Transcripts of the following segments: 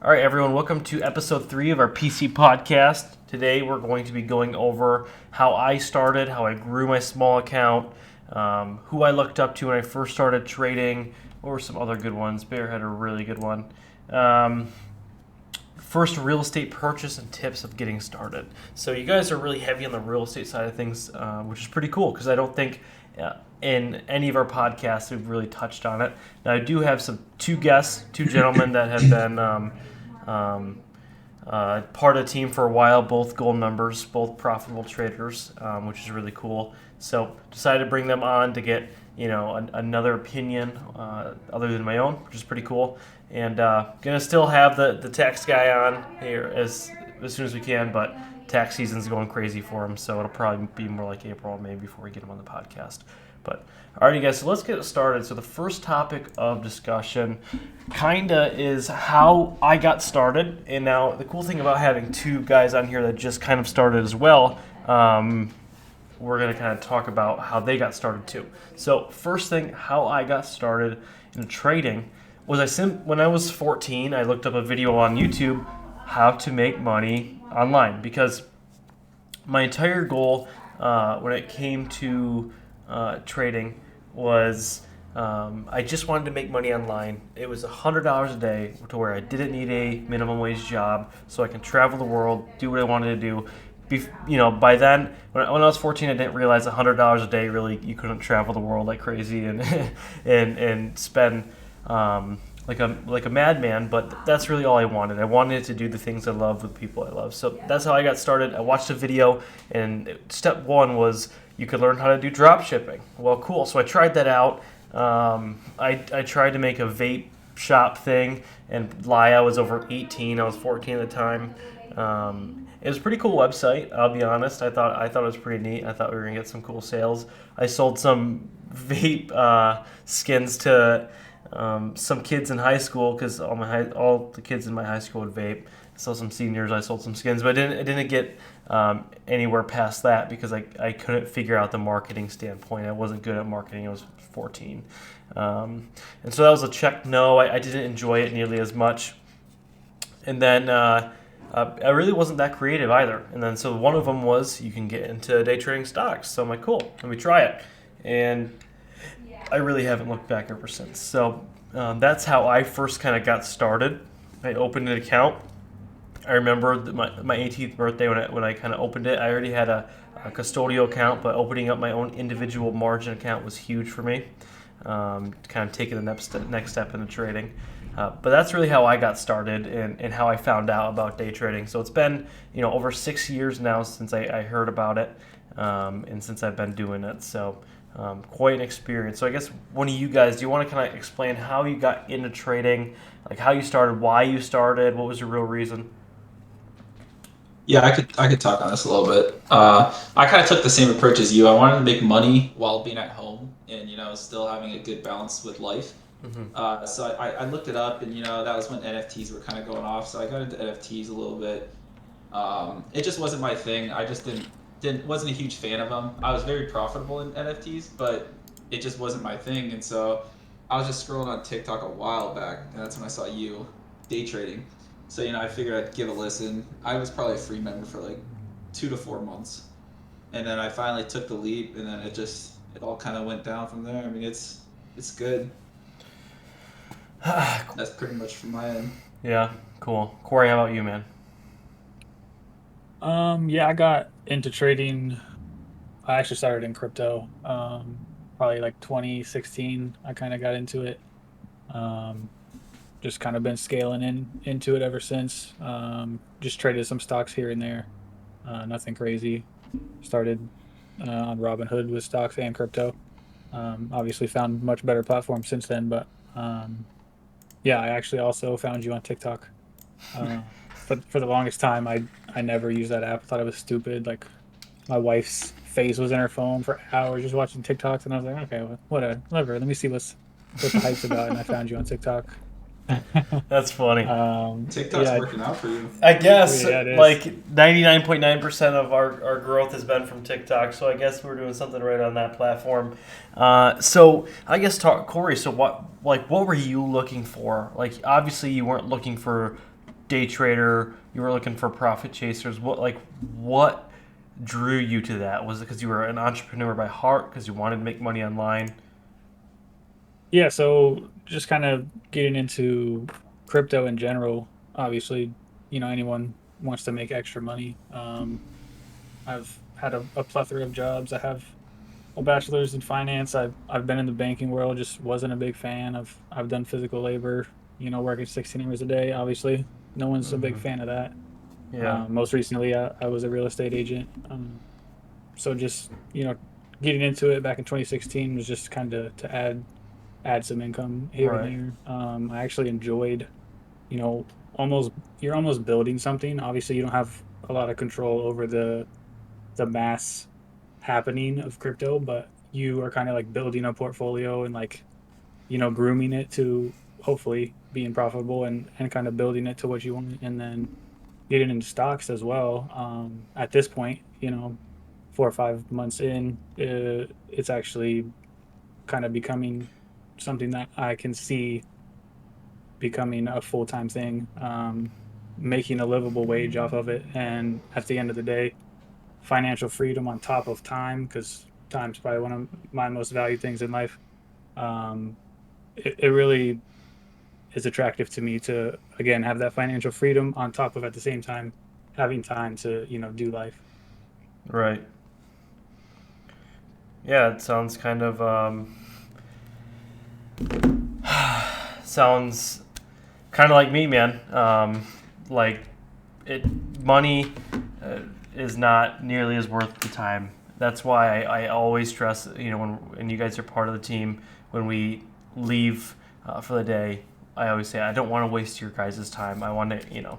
All right, everyone, welcome to episode 3 of our PC podcast. Today we're going to be going over how I started, how I grew my small account, who I looked up to when I first started trading, or some other good ones. Bear had a really good one. First real estate purchase and tips of getting started. So you guys are really heavy on the real estate side of things, which is pretty cool because I don't think in any of our podcasts we've really touched on it. Now I do have two gentlemen that have been part of the team for a while, both gold members, both profitable traders, which is really cool. So decided to bring them on to get another opinion other than my own, which is pretty cool. And gonna still have the tax guy on here as soon as we can, but tax season's going crazy for him, so it'll probably be more like April or May before we get him on the podcast. But alrighty, guys, so let's get started. So the first topic of discussion kinda is how I got started. And now the cool thing about having two guys on here that just kind of started as well, we're gonna kind of talk about how they got started too. So first thing, how I got started in trading was when I was 14, I looked up a video on YouTube how to make money online, because my entire goal when it came to trading was I just wanted to make money online. It was $100 a day to where I didn't need a minimum wage job, so I can travel the world, do what I wanted to do. By then, when I was 14, I didn't realize $100 a day really you couldn't travel the world like crazy and and spend like a madman. But that's really all I wanted. I wanted to do the things I love with people I love. So that's how I got started. I watched a video, and step one was you could learn how to do drop shipping. Well, cool. So I tried that out. I tried to make a vape shop thing and lie I was over 18. I was 14 at the time. It was a pretty cool website, I'll be honest. I thought it was pretty neat. I thought we were gonna get some cool sales. I sold some vape skins to some kids in high school because all the kids in my high school would vape. So some seniors, I sold some skins, but I didn't get anywhere past that because I couldn't figure out the marketing standpoint. I wasn't good at marketing. I was 14, and so that was a check no. I didn't enjoy it nearly as much, and then I really wasn't that creative either. And then so one of them was you can get into day trading stocks. So I'm like, cool, let me try it, and I really haven't looked back ever since. So that's how I first kind of got started. I opened an account. I remember my 18th birthday when I kind of opened it. I already had a custodial account, but opening up my own individual margin account was huge for me. Kind of taking the next step into trading. But that's really how I got started and how I found out about day trading. So it's been over 6 years now since I heard about it, and since I've been doing it. So quite an experience. So I guess one of you guys, do you want to kind of explain how you got into trading, like how you started, why you started, what was your real reason? Yeah, I could talk on this a little bit. I kind of took the same approach as you. I wanted to make money while being at home and still having a good balance with life. So I looked it up, and that was when NFTs were kind of going off. So I got into NFTs a little bit. It just wasn't my thing. I just wasn't a huge fan of them. I was very profitable in NFTs, but it just wasn't my thing. And so I was just scrolling on TikTok a while back, and that's when I saw you day trading. So I figured I'd give a listen. I was probably a free member for like 2 to 4 months, and then I finally took the leap, and then it all kind of went down from there. I mean, it's good. That's pretty much from my end. Yeah, cool. Corey, how about you, man? Yeah, I got into trading. I actually started in crypto. Probably like 2016. I kind of got into it. Just kind of been scaling into it ever since. Just traded some stocks here and there. Nothing crazy. Started on Robinhood with stocks and crypto. Obviously found much better platforms since then, but yeah, I actually also found you on TikTok. For the longest time, I never used that app. I thought it was stupid. Like my wife's face was in her phone for hours just watching TikToks, and I was like, okay, whatever. Let me see what the hype's about, and I found you on TikTok. That's funny. TikTok's working out for you. I guess Yeah, it is. like 99.9% of our growth has been from TikTok, so I guess we're doing something right on that platform. So I guess Corey. So what were you looking for? Like obviously you weren't looking for day trader. You were looking for profit chasers. What drew you to that? Was it because you were an entrepreneur by heart? Because you wanted to make money online? Yeah, so just kind of getting into crypto in general. Obviously, anyone wants to make extra money. I've had a plethora of jobs. I have a bachelor's in finance. I've been in the banking world, just wasn't a big fan. I've done physical labor, working 16 hours a day. Obviously, no one's a big Hmm. fan of that. Yeah. Most recently, I was a real estate agent. So just getting into it back in 2016 was just kind of to add some income here and Right. there. I actually enjoyed, almost you're almost building something. Obviously, you don't have a lot of control over the mass happening of crypto, but you are kind of like building a portfolio and like, grooming it to hopefully being profitable and kind of building it to what you want and then getting into stocks as well. At this point, 4 or 5 months in, it's actually kind of becoming something that I can see becoming a full-time thing, making a livable wage off of it. And at the end of the day, financial freedom on top of time, because time's probably one of my most valued things in life. Um, it really is attractive to me to, again, have that financial freedom on top of at the same time having time to, do life. Right. Yeah, it sounds kind of sounds kind of like me, man. Like it, money uh, is not nearly as worth the time. That's why I always stress, when you guys are part of the team, when we leave for the day, I always say I don't want to waste your guys' time. I want to,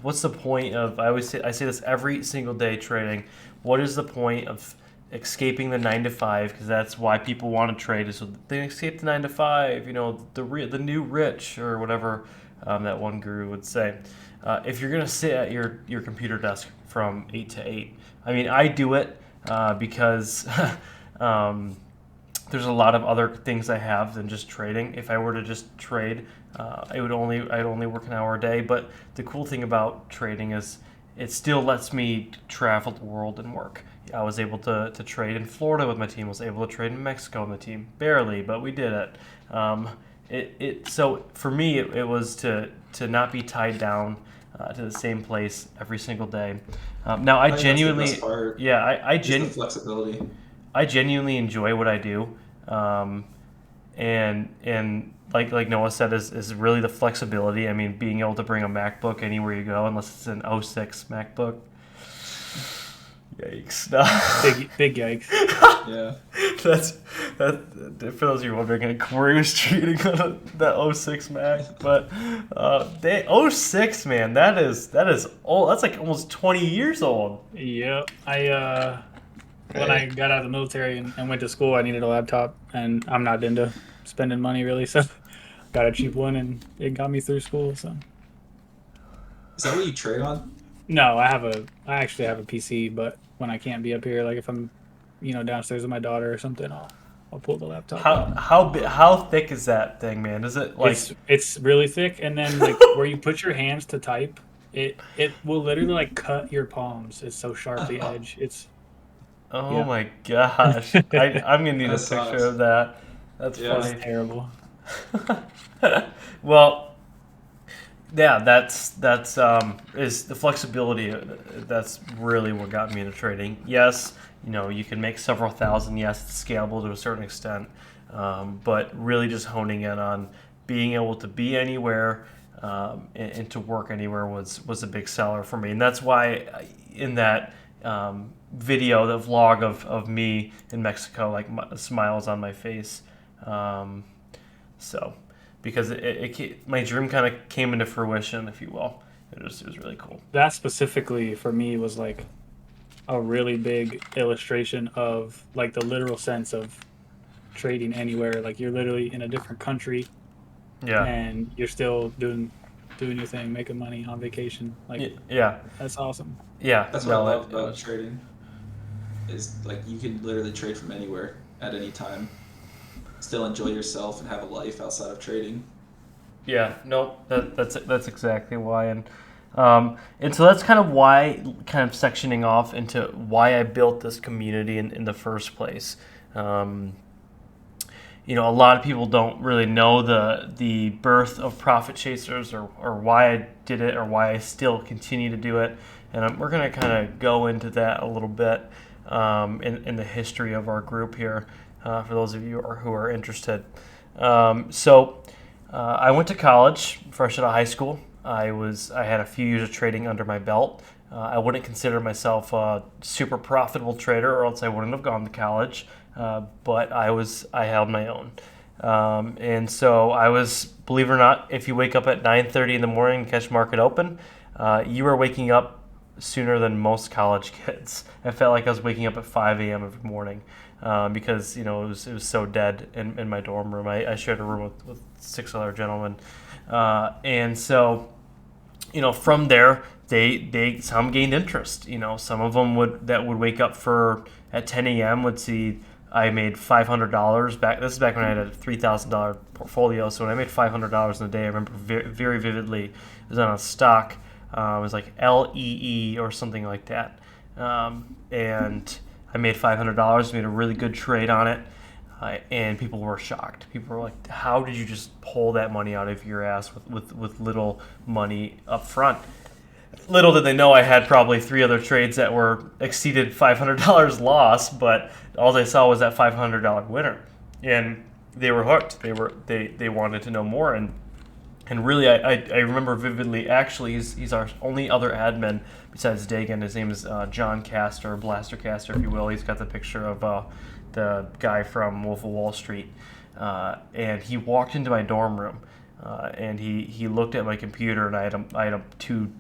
what's the point of? I say this every single day trading. What is the point of escaping the 9 to 5? Because that's why people want to trade, is so they escape the 9 to 5. The new rich, or whatever that one guru would say. If you're gonna sit at your computer desk from 8 to 8, I mean, I do it because um, there's a lot of other things I have than just trading. If I were to just trade, I'd only work an hour a day. But the cool thing about trading is it still lets me travel the world and work. I was able to trade in Florida with my team. Was able to trade in Mexico with my team. Barely, but we did it. So for me, it was to not be tied down to the same place every single day. Now I I think that's the genuinely, best part. yeah, Is the flexibility. I genuinely enjoy what I do, um, and like Noah said, is really the flexibility. I mean, being able to bring a MacBook anywhere you go, unless it's an '06 MacBook. Yikes! No. Big yikes. Yeah. That's that. For those of you wondering, Corey was cheating on that '06 Mac, but they '06, man, that is old. That's like almost 20 years old. Yep. When I Hey. got out of the military and went to school, I needed a laptop, and I'm not into spending money really, so got a cheap one, and it got me through school. So Is that what you trade on? no, I actually have a PC, but when I can't be up here, like if I'm, downstairs with my daughter or something, I'll pull the laptop out. How thick is that thing, man? Is it like? It's really thick, and then like where you put your hands to type, it will literally like cut your palms. It's so sharply edged. It's Oh yeah. my gosh! I'm gonna need a That picture sucks. of that. That's Yeah. It's funny. terrible. Well, yeah, that's is the flexibility. That's really what got me into trading. Yes, you can make several thousand. Yes, it's scalable to a certain extent, but really just honing in on being able to be anywhere and to work anywhere was a big seller for me, and that's why in that video, the vlog of me in Mexico, like smiles on my face. Um, so because my dream kind of came into fruition, if you will. It was really cool. That specifically for me was like a really big illustration of like the literal sense of trading anywhere. Like you're literally in a different country Yeah, and you're still doing your thing, making money on vacation. Like yeah, that's awesome. yeah. That's what I No, love it about was. trading. Is like you can literally trade from anywhere at any time. Still enjoy yourself and have a life outside of trading. Yeah, no, that's exactly why, and so that's kind of why, kind of sectioning off into why I built this community in the first place. Um, a lot of people don't really know the birth of Profit Chasers, or why I did it, or why I still continue to do it, and we're going to kind of go into that a little bit in the history of our group here, for those of you who are interested. So I went to college fresh out of high school. I had a few years of trading under my belt. I wouldn't consider myself a super profitable trader, or else I wouldn't have gone to college. But I held my own, and so I was, believe it or not, if you wake up at 9:30 in the morning and catch market open, you are waking up sooner than most college kids. I felt like I was waking up at 5 a.m. every morning, because it was so dead in my dorm room. I shared a room with 6 other gentlemen, and so from there some gained interest. Some of them would wake up at 10 a.m. would see I made $500 back. This is back when I had a $3,000 portfolio. So when I made $500 in a day, I remember very, very vividly. It was on a stock. It was like LEE or something like that, and I made $500. Made a really good trade on it, and people were shocked. People were like, "How did you just pull that money out of your ass with little money up front?" Little did they know I had probably 3 other trades that were exceeded $500 loss, but all they saw was that $500 winner, and they were hooked. They wanted to know more, and really I remember vividly. Actually, he's our only other admin besides Dagan. His name is John Castor, Blaster Castor, if you will. He's got the picture of the guy from Wolf of Wall Street, and he walked into my dorm room. And he looked at my computer, and I had two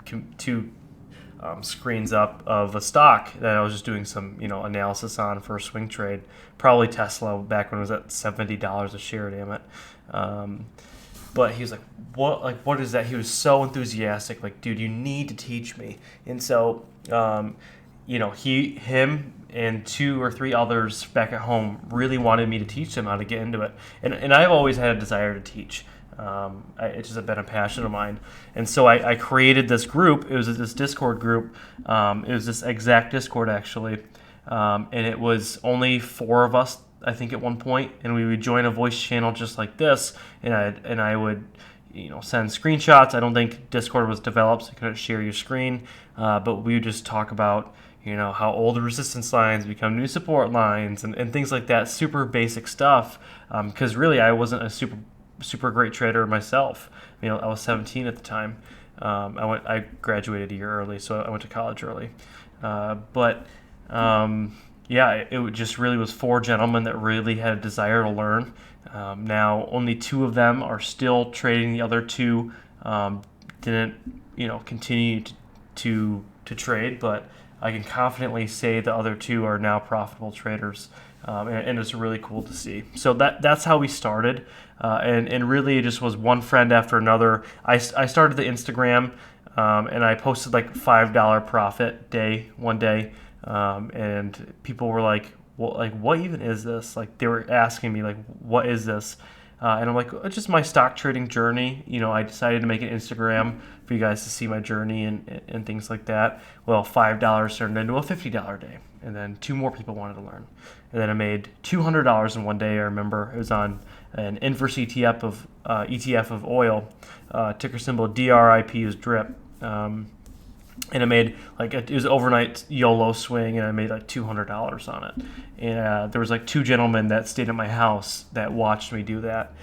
screens up of a stock that I was just doing some analysis on for a swing trade, probably Tesla back when it was at $70 a share. Damn it! But he was like, "What? Like, what is that?" He was so enthusiastic, like, "Dude, you need to teach me." And so, him and 2 or 3 others back at home really wanted me to teach them how to get into it, and I've always had a desire to teach. It's just been a passion of mine, and so I created this group. It was this Discord group. It was this exact Discord actually, and it was only 4 of us, I think, at one point, and we would join a voice channel just like this, and I would send screenshots. I don't think Discord was developed, so you couldn't share your screen, but we would just talk about how old resistance lines become new support lines and things like that. Super basic stuff, because really I wasn't a super great trader myself. I was 17 at the time. I graduated a year early, so I went to college early. It just really was 4 gentlemen that really had a desire to learn. Now only 2 of them are still trading. The other 2 didn't continue to trade, but I can confidently say the other 2 are now profitable traders. And it's really cool to see. So that's how we started, and really it just was one friend after another. I started the Instagram, and I posted like $5 profit day one day, and people were like, "Well, like, what even is this?" Like, they were asking me like, "What is this?" And I'm like, "It's just my stock trading journey." I decided to make an Instagram for you guys to see my journey and things like that. Well, $5 turned into a $50 day, and then 2 more people wanted to learn. And then I made $200 in one day. I remember it was on an inverse ETF of oil, ticker symbol DRIP is DRIP, and I made it was overnight YOLO swing, and I made like $200 on it. And there was like 2 gentlemen that stayed at my house that watched me do that,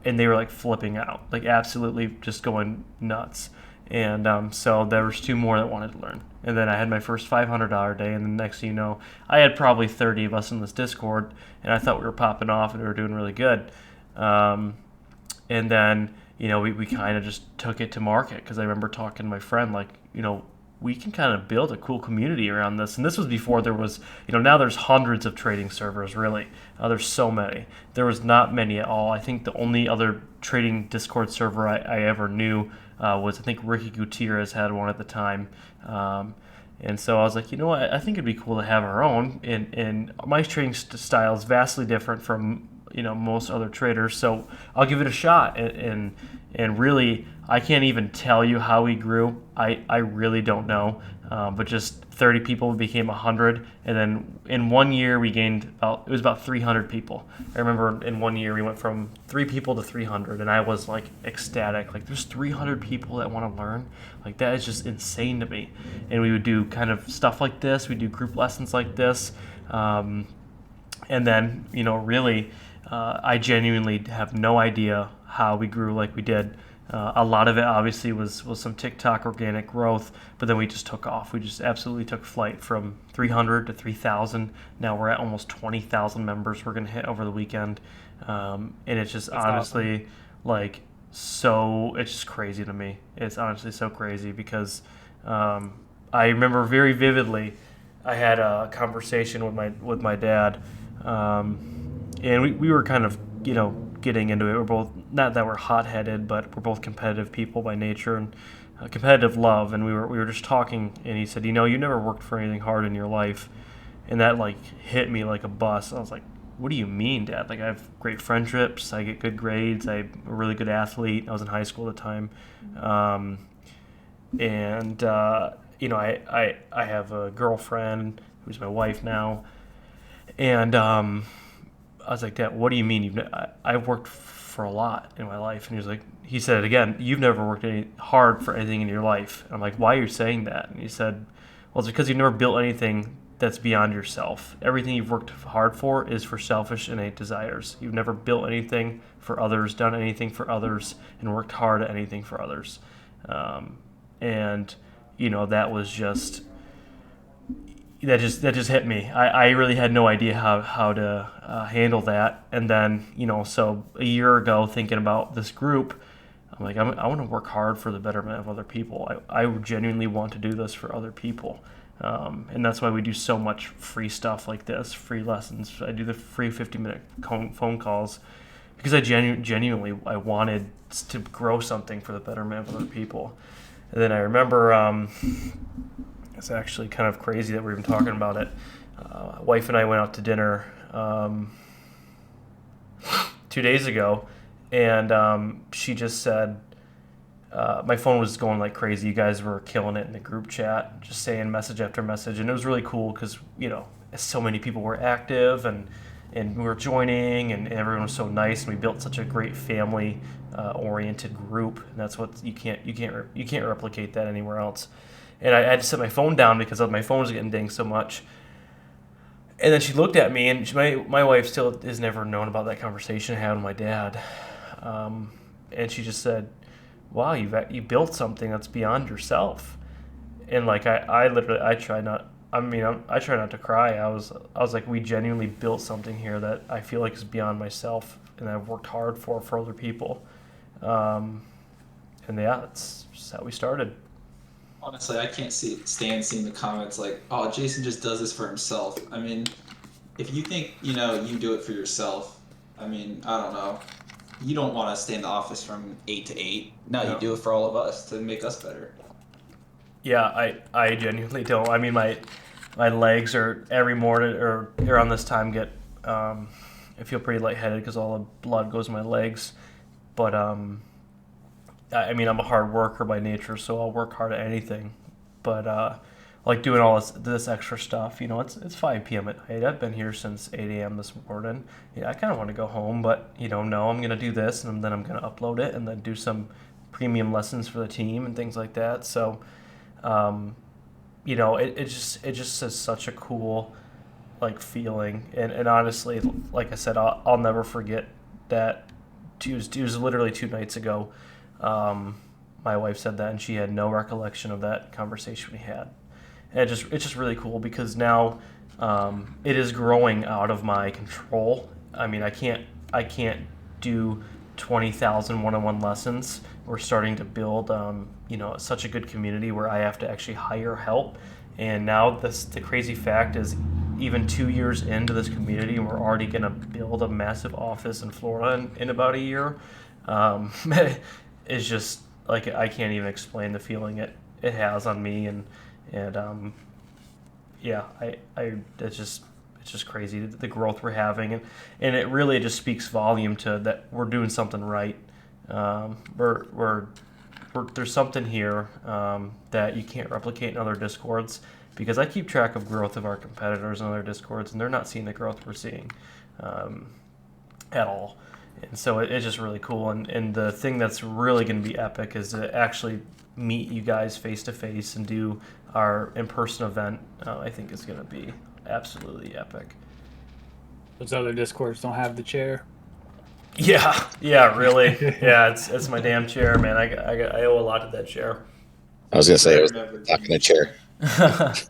and they were like flipping out, like absolutely just going nuts. And so there was 2 more that wanted to learn. And then I had my first $500 day, and the next thing you know, I had probably 30 of us in this Discord, and I thought we were popping off and we were doing really good. And then we kind of just took it to market, because I remember talking to my friend like, we can kind of build a cool community around this. And this was before there was, now there's hundreds of trading servers, really. There's so many. There was not many at all. I think the only other trading Discord server I ever knew was, I think Ricky Gutierrez had one at the time. And so I was like, I think it'd be cool to have our own. And my trading style is vastly different from, most other traders. So I'll give it a shot. And really, I can't even tell you how we grew. I really don't know. But just 30 people became 100, and then in 1 year we gained about 300 people. I remember in 1 year we went from 3 people to 300, and I was like ecstatic. Like, there's 300 people that want to learn. Like, that is just insane to me. And we would do kind of stuff like this. We do group lessons like this, and then really, I genuinely have no idea how we grew like we did. A lot of it obviously was some TikTok organic growth, but then we just took off. We just absolutely took flight from 300 to 3,000. Now we're at almost 20,000 members we're going to hit over the weekend. And it's just That's honestly like it's just crazy to me. It's honestly so crazy because I remember very vividly I had a conversation with my dad, and we were kind of getting into it. We're both, not that we're hot-headed, but we're both competitive people by nature and competitive love. And we were just talking, and he said, you never worked for anything hard in your life, and that like hit me like a bus. I was like, what do you mean, Dad? Like, I have great friendships, I get good grades, I'm a really good athlete. I was in high school at the time, and I have a girlfriend who's my wife now, and I was like, Dad, what do you mean? I've worked for a lot in my life. And he said it again, you've never worked any hard for anything in your life. And I'm like, why are you saying that? And he said, well, it's because you've never built anything that's beyond yourself. Everything you've worked hard for is for selfish innate desires. You've never built anything for others, done anything for others, and worked hard at anything for others. And that was just... That just hit me. I really had no idea how to handle that. And then, so a year ago, thinking about this group, I'm like, I want to work hard for the betterment of other people. I genuinely want to do this for other people. And that's why we do so much free stuff like this, free lessons. I do the free 50-minute phone calls because I genuinely I wanted to grow something for the betterment of other people. And then I remember... it's actually kind of crazy that we're even talking about it. Wife and I went out to dinner 2 days ago, and she just said, my phone was going like crazy. You guys were killing it in the group chat, just saying message after message, and it was really cool because so many people were active and we were joining, and everyone was so nice, and we built such a great family oriented group, and that's what you can't replicate that anywhere else. And I had to set my phone down because my phone was getting dinged so much. And then she looked at me, and my wife still has never known about that conversation I had with my dad. And she just said, wow, you built something that's beyond yourself. And like I try not to cry. I was like, we genuinely built something here that I feel like is beyond myself, and I've worked hard for other people. And yeah, that's just how we started. Honestly, I can't stand seeing the comments like, "Oh, Jason just does this for himself." I mean, if you think you do it for yourself, I mean, I don't know. You don't want to stay in the office from 8 to 8. No, you do it for all of us to make us better. Yeah, I genuinely don't. I mean, my legs are every morning or around this time I feel pretty lightheaded because all the blood goes in my legs, but I mean, I'm a hard worker by nature, so I'll work hard at anything. But like doing all this extra stuff, it's 5 p.m. at night. I've been here since 8 a.m. this morning. I kind of want to go home, but no, I'm gonna do this, and then I'm gonna upload it, and then do some premium lessons for the team and things like that. So, it just is such a cool like feeling, and honestly, like I said, I'll never forget that. It was literally 2 nights ago. My wife said that, and she had no recollection of that conversation we had. And it's just really cool because now it is growing out of my control. I mean, I can't do 20,000 one-on-one lessons. We're starting to build such a good community where I have to actually hire help. And now the crazy fact is, even 2 years into this community, we're already going to build a massive office in Florida in about a year. It's just like, I can't even explain the feeling it has on me, and yeah, it's it's just crazy the growth we're having, and it really just speaks volume to that we're doing something right. We're there's something here that you can't replicate in other discords, because I keep track of growth of our competitors in other discords, and they're not seeing the growth we're seeing at all. And so it's just really cool. And the thing that's really going to be epic is to actually meet you guys face to face and do our in-person event. I think is going to be absolutely epic. Those other discords don't have the chair. Yeah, really. Yeah, it's my damn chair, man. I owe a lot to that chair. I was gonna say I it was remember stuck in a chair. But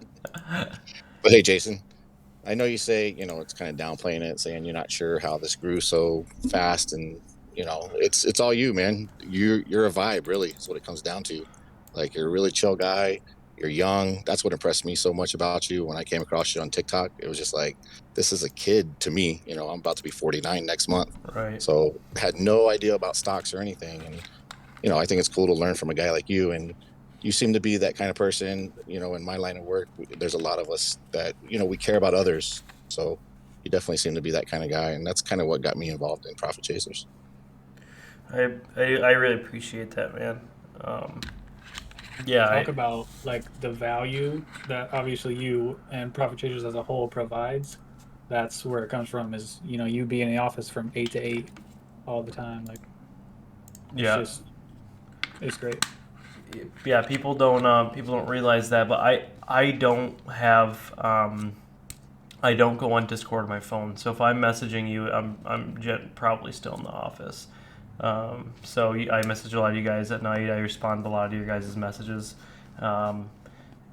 hey, Jason, I know you say, it's kind of downplaying it, saying you're not sure how this grew so fast, and it's all you, man. You're a vibe, really. Is what it comes down to. Like, you're a really chill guy. You're young. That's what impressed me so much about you when I came across you on TikTok. It was just like, this is a kid to me. I'm about to be 49 next month, Right. so had no idea about stocks or anything. And I think it's cool to learn from a guy like you. And you seem to be that kind of person. In my line of work, there's a lot of us that we care about others. So you definitely seem to be that kind of guy, and that's kind of what got me involved in Profit Chasers. I really appreciate that, man. Yeah. Talk about like the value that obviously you and Profit Chasers as a whole provides. That's where it comes from. Is you be in the office from 8 to 8 all the time. Like it's great. Yeah, people don't realize that, but I don't have I don't go on Discord on my phone. So if I'm messaging you, I'm probably still in the office. So I message a lot of you guys at night. I respond to a lot of your guys' messages. I'm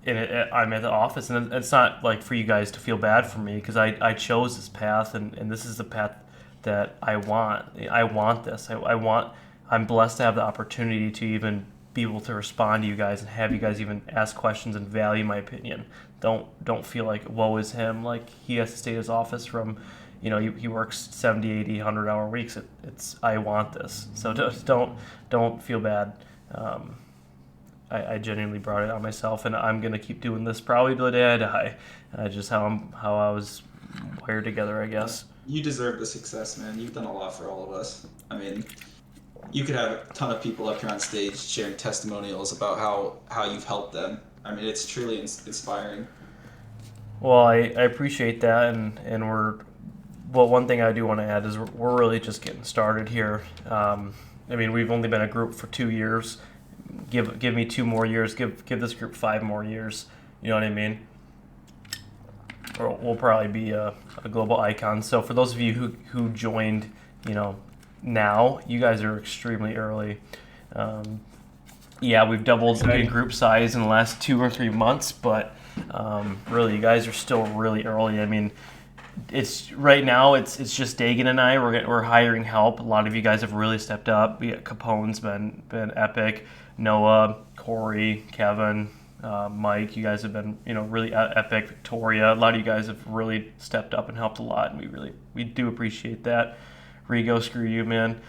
at the office, and it's not like for you guys to feel bad for me, because I chose this path, and this is the path that I want. I want this. I'm blessed to have the opportunity to even be able to respond to you guys and have you guys even ask questions and value my opinion. Don't feel like woe is him, like he has to stay in his office from, he works 70, 80, 100-hour weeks. I want this. So don't feel bad. I genuinely brought it on myself, and I'm gonna keep doing this probably till the day I die. Just how I was wired together, I guess. You deserve the success, man. You've done a lot for all of us. I mean, you could have a ton of people up here on stage sharing testimonials about how you've helped them. I mean, it's truly inspiring. Well, I appreciate that, and one thing I do want to add is we're really just getting started here. We've only been a group for 2 years. Give me 2 more years. Give this group 5 more years. You know what I mean? Or we'll probably be a global icon. So for those of you who joined, now, you guys are extremely early. We've doubled in group size in the last 2 or 3 months, but really, you guys are still really early. I mean, it's right now. It's just Dagan and I. We're hiring help. A lot of you guys have really stepped up. Capone's been epic. Noah, Corey, Kevin, Mike. You guys have been really epic. Victoria. A lot of you guys have really stepped up and helped a lot, and we do appreciate that. Rigo, screw you, man.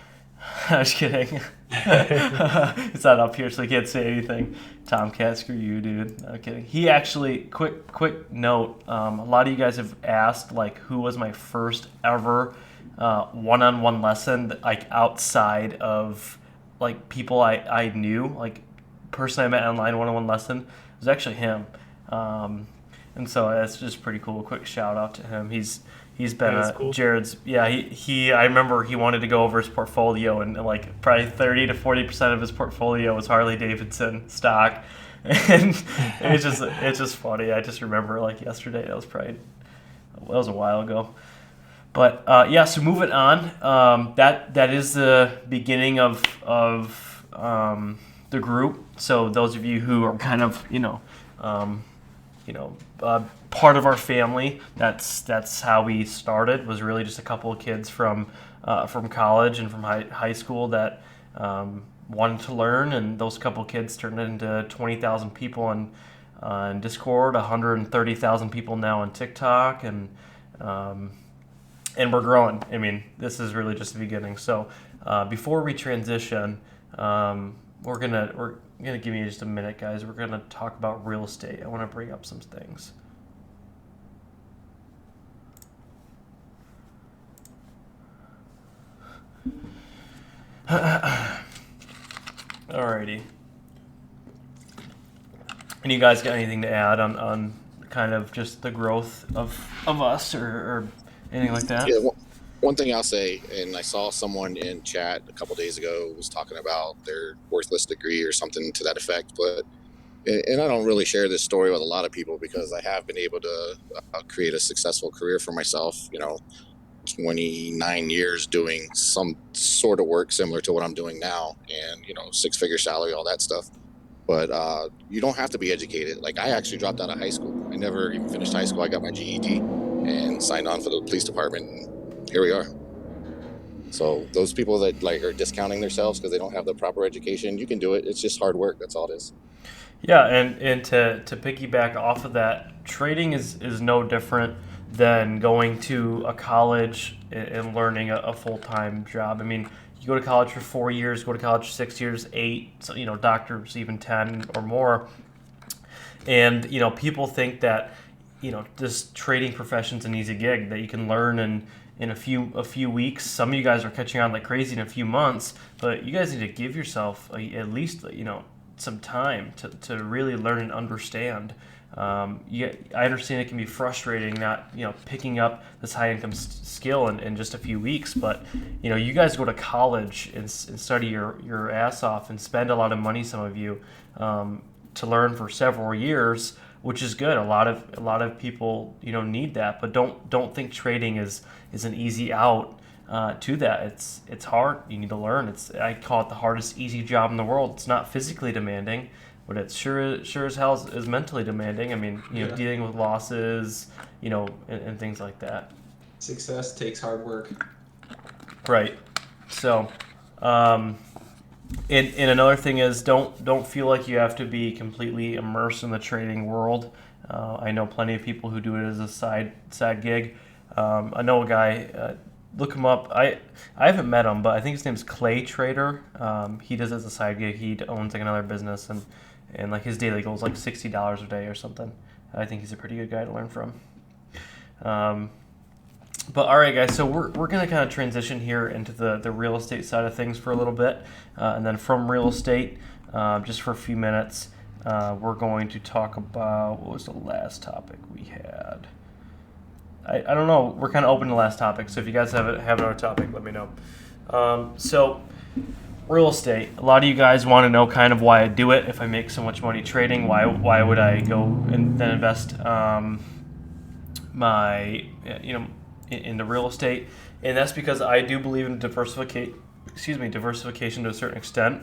I was kidding. It's not up here, so I can't say anything. Tomcat, screw you, dude. No kidding. He actually, quick note. A lot of you guys have asked, like, who was my first ever one-on-one lesson, like, outside of, like, people I knew, like, person I met online one-on-one lesson. It was actually him. And so that's just pretty cool. Quick shout out to him. He's been cool. Jared's. Yeah, he. I remember he wanted to go over his portfolio, and like probably 30 to 40% of his portfolio was Harley Davidson stock, and it's just funny. I just remember like yesterday. That was a while ago. But so moving on. That is the beginning of the group. So those of you who are kind of part of our family. That's how we started. Was really just a couple of kids from college and from high school that wanted to learn, and those couple of kids turned into 20,000 people on Discord, 130,000 people now on TikTok, and we're growing. I mean, this is really just the beginning. So before we transition, we're gonna give you just a minute, guys. We're gonna talk about real estate. I want to bring up some things. Alrighty. And you guys got anything to add on kind of just the growth of us or anything like that? Yeah, one thing I'll say, and I saw someone in chat a couple days ago was talking about their worthless degree or something to that effect, but and I don't really share this story with a lot of people because I have been able to create a successful career for myself. 29 years doing some sort of work similar to what I'm doing now, and 6-figure salary, all that stuff. But you don't have to be educated. Like, I actually dropped out of high school. I never even finished high school. I got my GED and signed on for the police department. And here we are. So those people that like are discounting themselves because they don't have the proper education, you can do it. It's just hard work. That's all it is. Yeah, and to piggyback off of that, trading is no different than going to a college and learning a full-time job. I mean, you go to college for 4 years, go to college for 6 years, 8, so, doctors even 10 or more. And, people think that, this trading profession's an easy gig that you can learn in a few weeks. Some of you guys are catching on like crazy in a few months, but you guys need to give yourself at least, some time to really learn and understand. I understand it can be frustrating not picking up this high income skill in just a few weeks, but you guys go to college and study your ass off and spend a lot of money, some of you, to learn for several years, which is good. A lot of people need that, but don't think trading is an easy out to that. It's hard. You need to learn. I call it the hardest easy job in the world. It's not physically demanding, but it sure as hell is mentally demanding. I mean, dealing with losses, and things like that. Success takes hard work. Right. So, and another thing is don't feel like you have to be completely immersed in the trading world. I know plenty of people who do it as a side gig. I know a guy. Look him up. I haven't met him, but I think his name's Clay Trader. He does it as a side gig. He owns like another business, and like his daily goal is like $60 a day or something. I think he's a pretty good guy to learn from. But all right, guys. So we're gonna kind of transition here into the real estate side of things for a little bit, and then from real estate, just for a few minutes, we're going to talk about what was the last topic we had. I don't know. We're kind of open to the last topic, so if you guys have another topic, let me know. So, real estate. A lot of you guys want to know kind of why I do it. If I make so much money trading, why would I go and then invest into real estate? And that's because I do believe in diversification to a certain extent.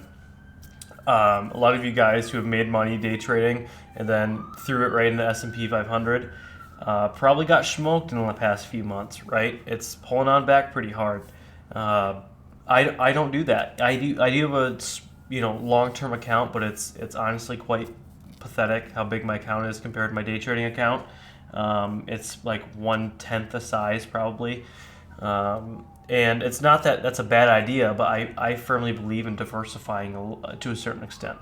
A lot of you guys who have made money day trading and then threw it right into the S&P 500. Probably got smoked in the past few months, right? It's pulling on back pretty hard. I don't do that. I do have a long-term account, but it's honestly quite pathetic how big my account is compared to my day trading account. It's like 1/10 the size probably. And it's not that that's a bad idea, but I firmly believe in diversifying to a certain extent.